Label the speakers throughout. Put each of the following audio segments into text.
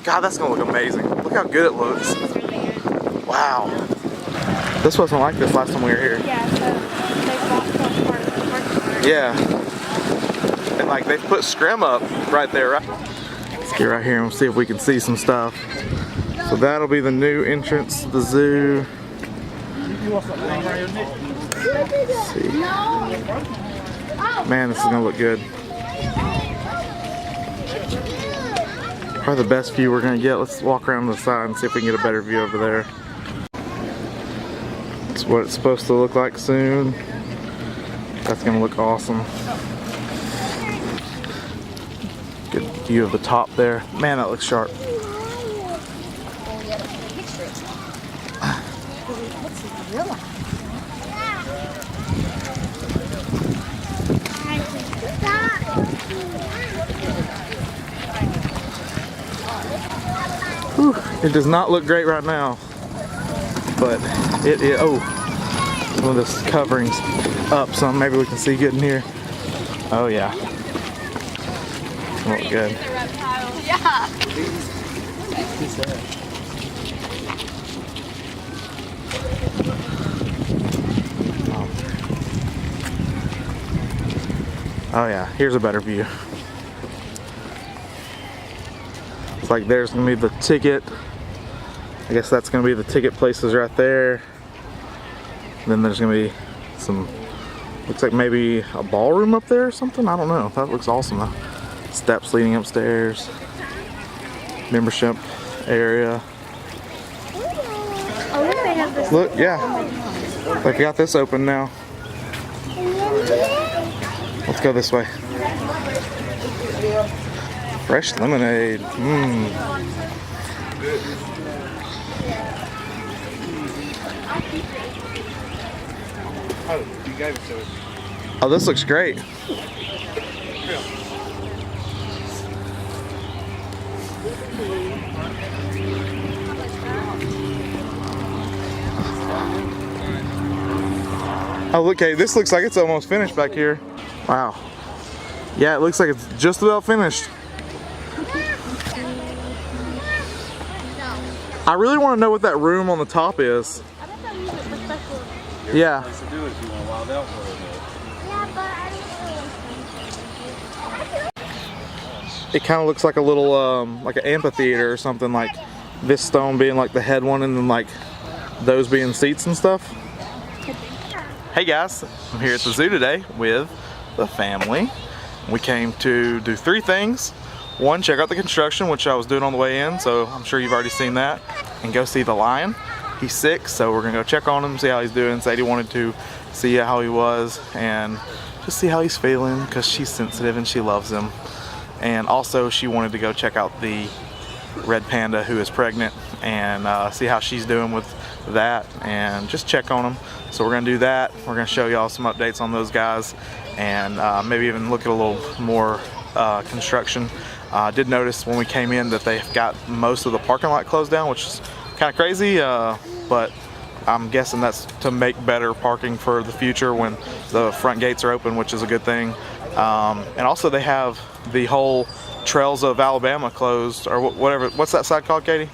Speaker 1: God, that's gonna look amazing. Look how good it looks. Wow. This wasn't like this last time we were here.
Speaker 2: Yeah, so they bought some part of the parking.
Speaker 1: Yeah. And like they put scrim up right there, right? Let's get right here and see if we can see some stuff. So that'll be the new entrance to the zoo. Let's see. Man, this is gonna look good. Probably the best view we're gonna get. Let's walk around the side and see if we can get a better view over there. That's what it's supposed to look like soon. That's gonna look awesome. Good view of the top there. Man, that looks sharp. Whew, it does not look great right now, but oh, some of this covering's up some. Maybe we can see good in here. Oh yeah, look good.
Speaker 2: Yeah.
Speaker 1: Oh yeah, here's a better view. It's like there's gonna be the ticket. I guess that's gonna be the ticket places right there. Then there's gonna be some, looks like maybe a ballroom up there or something. I don't know. That looks awesome though. Steps leading upstairs. Membership area.
Speaker 2: Oh, look, they have this.
Speaker 1: Look, yeah. They've got this open now. Let's go this way. Fresh lemonade. Mmm.
Speaker 3: Oh, you gave it to us.
Speaker 1: Oh, this looks great. Oh, look, hey, this looks like it's almost finished back here. Wow. Yeah, it looks like it's just about finished. I really want to know what that room on the top is.
Speaker 2: I bet they'll use it for special.
Speaker 1: Yeah.
Speaker 3: Place to do it if you want to wild out for it.
Speaker 1: It kind of looks like a little, like an amphitheater or something, like this stone being like the head one and then like those being seats and stuff. Hey guys, I'm here at the zoo today with the family. We came to do 3 things. 1, check out the construction, which I was doing on the way in, so I'm sure you've already seen that. And go see the lion. He's sick, so we're gonna go check on him, see how he's doing. Said he wanted to see how he was and just see how he's feeling, because she's sensitive and she loves him. And also she wanted to go check out the red panda who is pregnant and see how she's doing with that and just check on them. So we're gonna do that. We're gonna show y'all some updates on those guys and maybe even look at a little more construction. I did notice when we came in that they've got most of the parking lot closed down, which is kind of crazy, but I'm guessing that's to make better parking for the future when the front gates are open, which is a good thing. And also they have the whole Trails of Alabama closed, or whatever. What's that side called, Katie?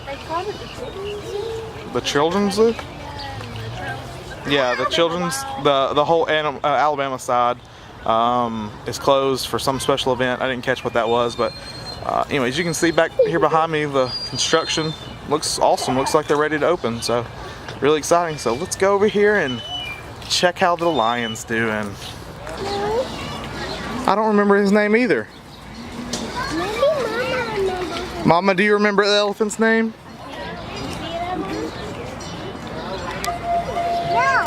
Speaker 2: They call it the children's zoo?
Speaker 1: The Children's Zoo? Yeah, the children's, the whole Alabama side is closed for some special event. I didn't catch what that was, but anyways, you can see back here behind me the construction looks awesome. Looks like they're ready to open, so really exciting. So let's go over here and check how the lion's doing. I don't remember his name either.
Speaker 2: Maybe Mama remembers.
Speaker 1: Mama, do you remember the elephant's name?
Speaker 2: No.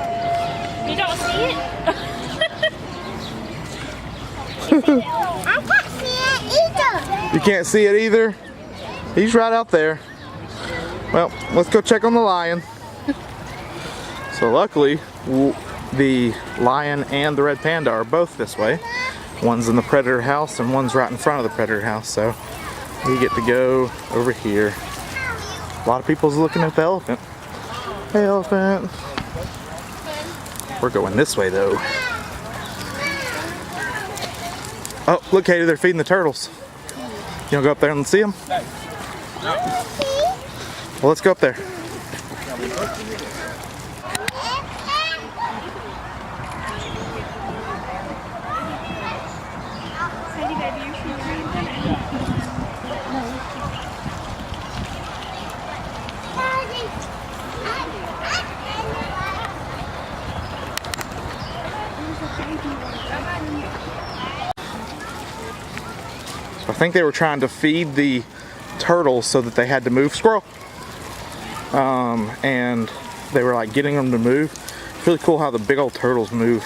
Speaker 2: You don't see it? I can't see it either.
Speaker 1: You can't see it either? He's right out there. Well, let's go check on the lion. So luckily, the lion and the red panda are both this way. One's in the predator house and one's right in front of the predator house, so we get to go over here. A lot of people's looking at the elephant. Hey elephant. We're going this way though. Oh, look Katie, they're feeding the turtles. You wanna go up there and see them? Well, let's go up there. I think they were trying to feed the turtles so that they had to move. Squirrel! And they were like getting them to move. It's really cool how the big old turtles move.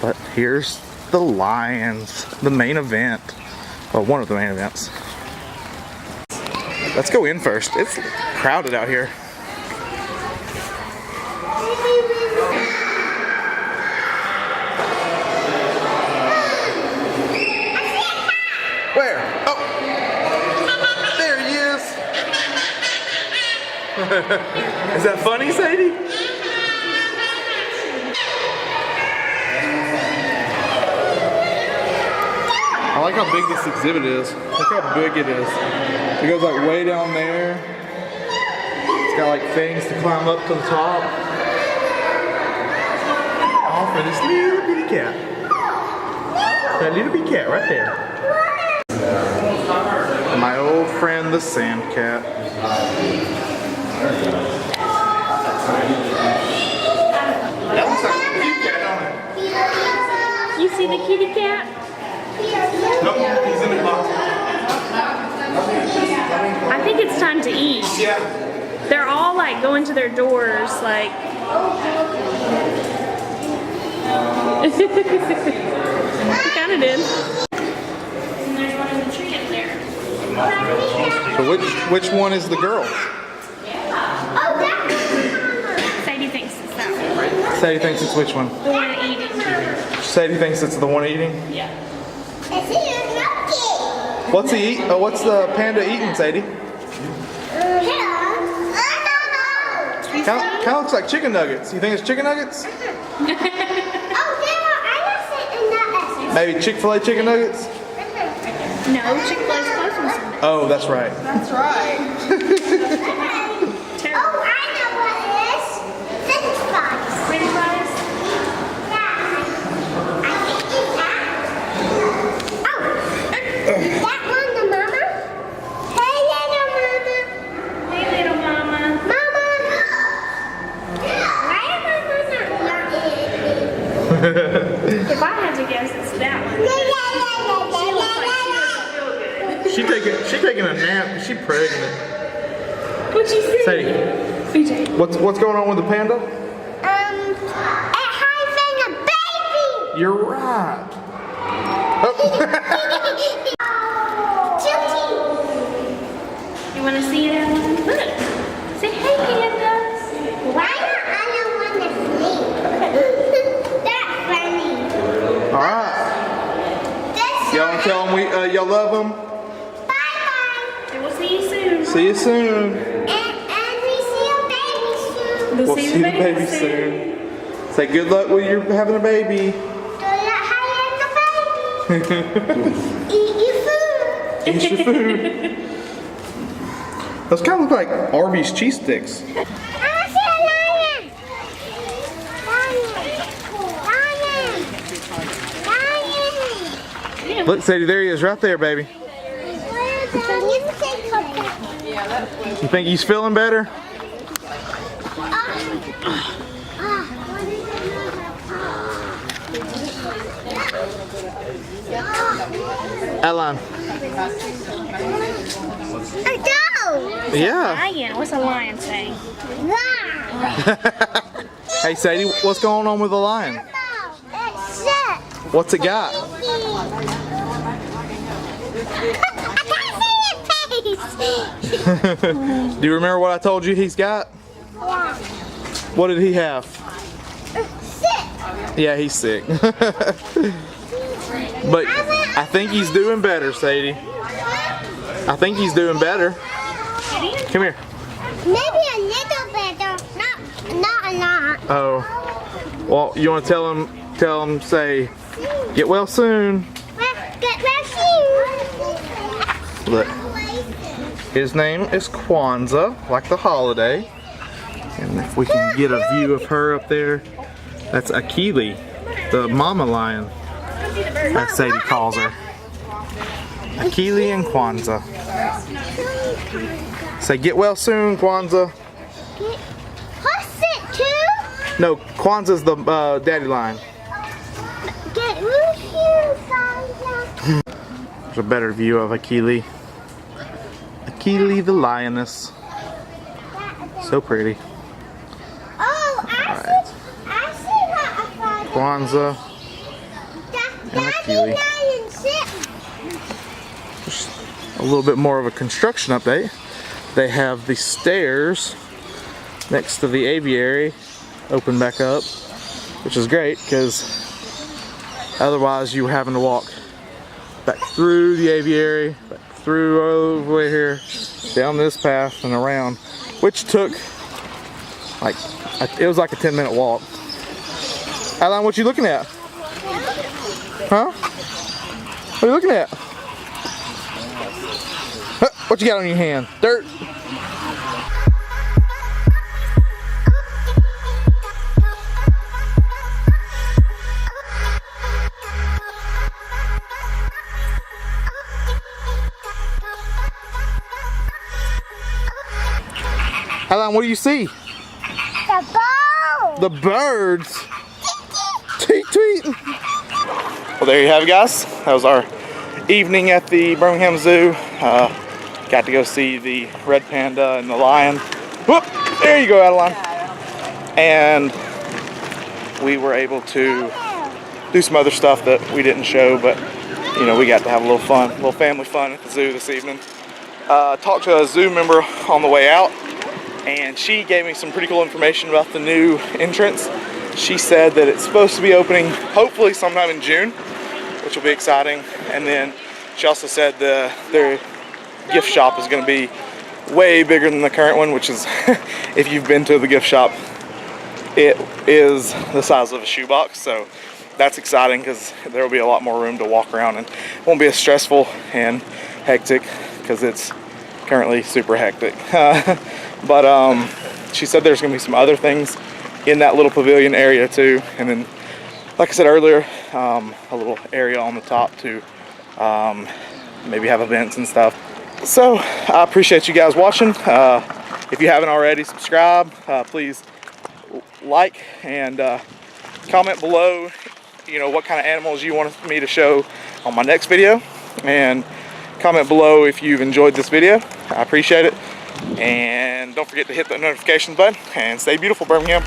Speaker 1: But here's the lions, the main event. Well, one of the main events. Let's go in first. It's crowded out here. Where? Oh! There he is! Is that funny, Sadie? I like how big this exhibit is. Look how big it is. It goes like way down there. It's got like things to climb up to the top. All for this little bitty cat. That little bitty cat right there. My old friend the sand cat. That looks like a cute cat, don't it?
Speaker 4: You see the kitty cat?
Speaker 1: Nope, he's in the box.
Speaker 4: I think it's time to eat.
Speaker 1: Yeah.
Speaker 4: They're all like going to their doors, like. You kind of did. And there's one in the tree up there.
Speaker 1: So which one is the girl?
Speaker 4: Sadie thinks it's that one.
Speaker 1: Sadie thinks it's which one?
Speaker 4: The one eating.
Speaker 1: Sadie thinks it's the one eating?
Speaker 4: Yeah.
Speaker 1: What's he eat? Oh, what's the panda eating, Sadie? Kind of looks like chicken nuggets. You think it's chicken nuggets? Maybe Chick-fil-A chicken nuggets?
Speaker 4: No, Chick-fil-A's closed on Sunday.
Speaker 1: Oh, that's right.
Speaker 2: That's right.
Speaker 4: Terrible.
Speaker 2: Oh, I know what it is. French fries.
Speaker 4: French fries?
Speaker 2: Yeah. I think it's that. Oh, is that one the mama? Hey, little mama.
Speaker 4: Hey, little mama.
Speaker 2: Mama. Why am I not eating?
Speaker 4: If I had to guess, it's that one. She looks like she doesn't feel good.
Speaker 1: She taking a nap. She pregnant.
Speaker 4: What'd you say?
Speaker 1: Sadie,
Speaker 4: BJ.
Speaker 1: what's going on with the panda?
Speaker 2: Having a baby.
Speaker 1: You're right. Oh.
Speaker 4: You want to see it, Ellen? Look. Say hey, pandas.
Speaker 2: Why not I don't want to sleep? That's funny.
Speaker 1: All right.
Speaker 2: That's
Speaker 1: Y'all want to tell them y'all love them?
Speaker 2: bye-bye.
Speaker 4: And we'll see you soon.
Speaker 1: See you soon.
Speaker 2: And we see a baby soon.
Speaker 4: We'll
Speaker 1: We'll see the baby soon. Say good luck when you're having a baby.
Speaker 2: Do not hide the baby. Eat your food.
Speaker 1: Eat your food. Those kind of look like Arby's cheese sticks.
Speaker 2: I see a lion. Lion.
Speaker 1: Look, Sadie, there he is right there, baby. You think he's feeling better? Ellen. Yeah.
Speaker 4: Lion. What's a lion say?
Speaker 1: Hey, Sadie, what's going on with the lion? What's it got? Do you remember what I told you he's got?
Speaker 2: Yeah.
Speaker 1: What did he have?
Speaker 2: Sick.
Speaker 1: Yeah, he's sick. But I think he's doing better, Sadie. I think he's doing better. Come here.
Speaker 2: Maybe a little better, not a lot.
Speaker 1: Oh. Well, you want to tell him, say, get well soon.
Speaker 2: Get well soon.
Speaker 1: Look, his name is Kwanzaa, like the holiday. And if we can get a view of her up there, that's Akili, the mama lion, as Sadie calls her. Akili and Kwanzaa. Say, get well soon, Kwanzaa.
Speaker 2: Horse it too?
Speaker 1: No, Kwanzaa's the daddy lion.
Speaker 2: Get loose here, Kwanzaa.
Speaker 1: There's a better view of Akili. Akili the lioness. So pretty.
Speaker 2: Oh, I see what I found.
Speaker 1: Kwanzaa and Akili. Just a little bit more of a construction update. They have the stairs next to the aviary open back up, which is great because otherwise you were having to walk back through the aviary, back through over the way here, down this path and around, which took like, it was like a 10-minute walk. Adeline, what you looking at? Huh? What are you looking at? Huh, what you got on your hand? Dirt? Adeline, what do you see?
Speaker 2: The bow.
Speaker 1: The birds. Tweet, tweet. Well, there you have it, guys. That was our evening at the Birmingham Zoo. Got to go see the red panda and the lion. Whoop! There you go, Adeline. And we were able to do some other stuff that we didn't show, but you know, we got to have a little fun, a little family fun at the zoo this evening. Talked to a zoo member on the way out, and she gave me some pretty cool information about the new entrance. She said that it's supposed to be opening hopefully sometime in June, which will be exciting. And then she also said their gift shop is going to be way bigger than the current one, which is, if you've been to the gift shop, it is the size of a shoebox. So that's exciting because there will be a lot more room to walk around and it won't be as stressful and hectic because it's currently super hectic. But she said there's going to be some other things in that little pavilion area too, and then like I said earlier, a little area on the top to maybe have events and stuff. So I appreciate you guys watching. If you haven't already, subscribe. Please like and comment below, you know, what kind of animals you want me to show on my next video, and comment below if you've enjoyed this video. I appreciate it. And don't forget to hit that notification button, and stay beautiful, Birmingham.